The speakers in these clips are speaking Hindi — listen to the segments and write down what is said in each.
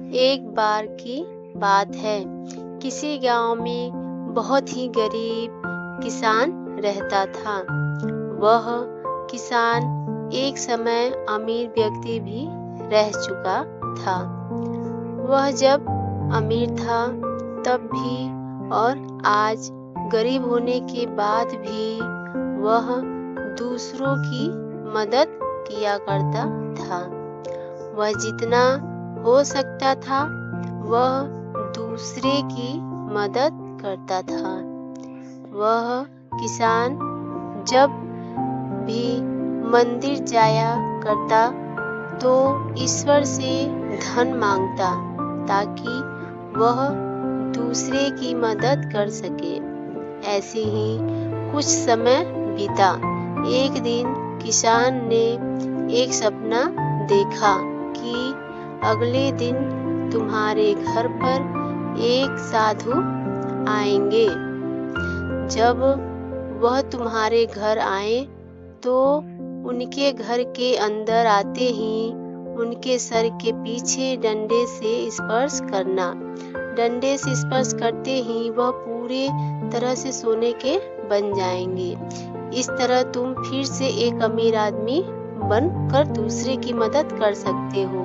एक बार की बात है, किसी गांव में बहुत ही गरीब किसान रहता था। वह किसान एक समय अमीर व्यक्ति भी रह चुका था। वह जब अमीर था तब भी और आज गरीब होने के बाद भी वह दूसरों की मदद किया करता था। वह जितना हो सकता था वह दूसरे की मदद करता था। वह किसान जब भी मंदिर जाया करता तो ईश्वर से धन मांगता ताकि वह दूसरे की मदद कर सके। ऐसे ही कुछ समय बीता। एक दिन किसान ने एक सपना देखा कि अगले दिन तुम्हारे घर पर एक साधु आएंगे। जब वह तुम्हारे घर आए तो उनके घर के अंदर आते ही उनके सर के पीछे डंडे से स्पर्श करना। डंडे से स्पर्श करते ही वह पूरे तरह से सोने के बन जाएंगे। इस तरह तुम फिर से एक अमीर आदमी बनकर दूसरे की मदद कर सकते हो।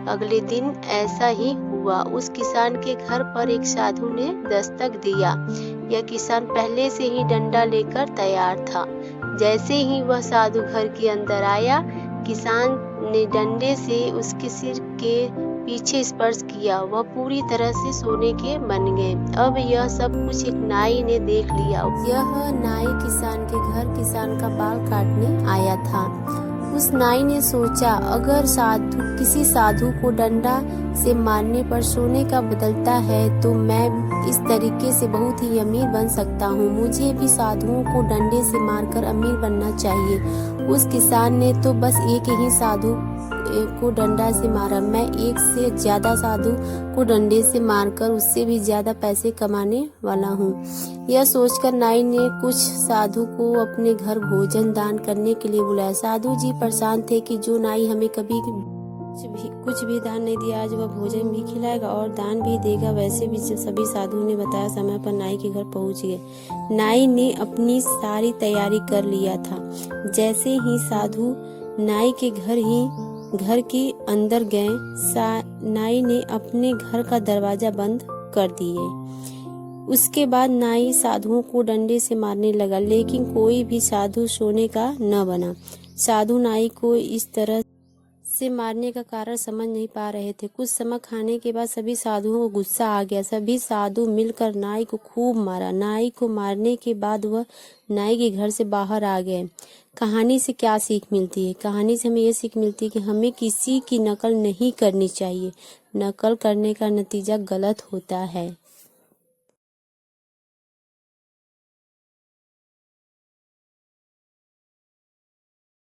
अगले दिन ऐसा ही हुआ। उस किसान के घर पर एक साधु ने दस्तक दिया। यह किसान पहले से ही डंडा लेकर तैयार था। जैसे ही वह साधु घर के अंदर आया, किसान ने डंडे से उसके सिर के पीछे स्पर्श किया। वह पूरी तरह से सोने के बन गए। अब यह सब कुछ एक नाई ने देख लिया। यह नाई किसान के घर किसान का बाल काटने आया था। उस नाई ने सोचा, अगर किसी साधु को डंडा से मारने पर सोने का बदलता है तो मैं इस तरीके से बहुत ही अमीर बन सकता हूँ। मुझे भी साधुओं को डंडे से मारकर अमीर बनना चाहिए। उस किसान ने तो बस एक ही साधु को डंडा से मारा। मैं एक से ज्यादा साधु को डंडे से मारकर उससे भी ज्यादा पैसे कमाने वाला हूँ। यह सोचकर नाई ने कुछ साधु को अपने घर भोजन दान करने के लिए बुलाया। साधु जी परेशान थे कि जो नाई हमें कभी कुछ भी दान नहीं दिया, आज वह भोजन भी खिलाएगा और दान भी देगा। वैसे भी सभी साधु ने बताया। समय पर नाई के घर पहुंच गए। नाई ने अपनी सारी तैयारी कर लिया था। जैसे ही साधु नाई के घर के अंदर गए, नाई ने अपने घर का दरवाजा बंद कर दिए। उसके बाद नाई साधुओं को डंडे से मारने लगा, लेकिन कोई भी साधु सोने का न बना। साधु नाई को इस तरह से मारने का कारण समझ नहीं पा रहे थे। कुछ समय खाने के बाद सभी साधुओं को गुस्सा आ गया। सभी साधु मिलकर नाई को खूब मारा। नाई को मारने के बाद वह नाई के घर से बाहर आ गए। कहानी से क्या सीख मिलती है? कहानी से हमें ये सीख मिलती है कि हमें किसी की नकल नहीं करनी चाहिए। नकल करने का नतीजा गलत होता है।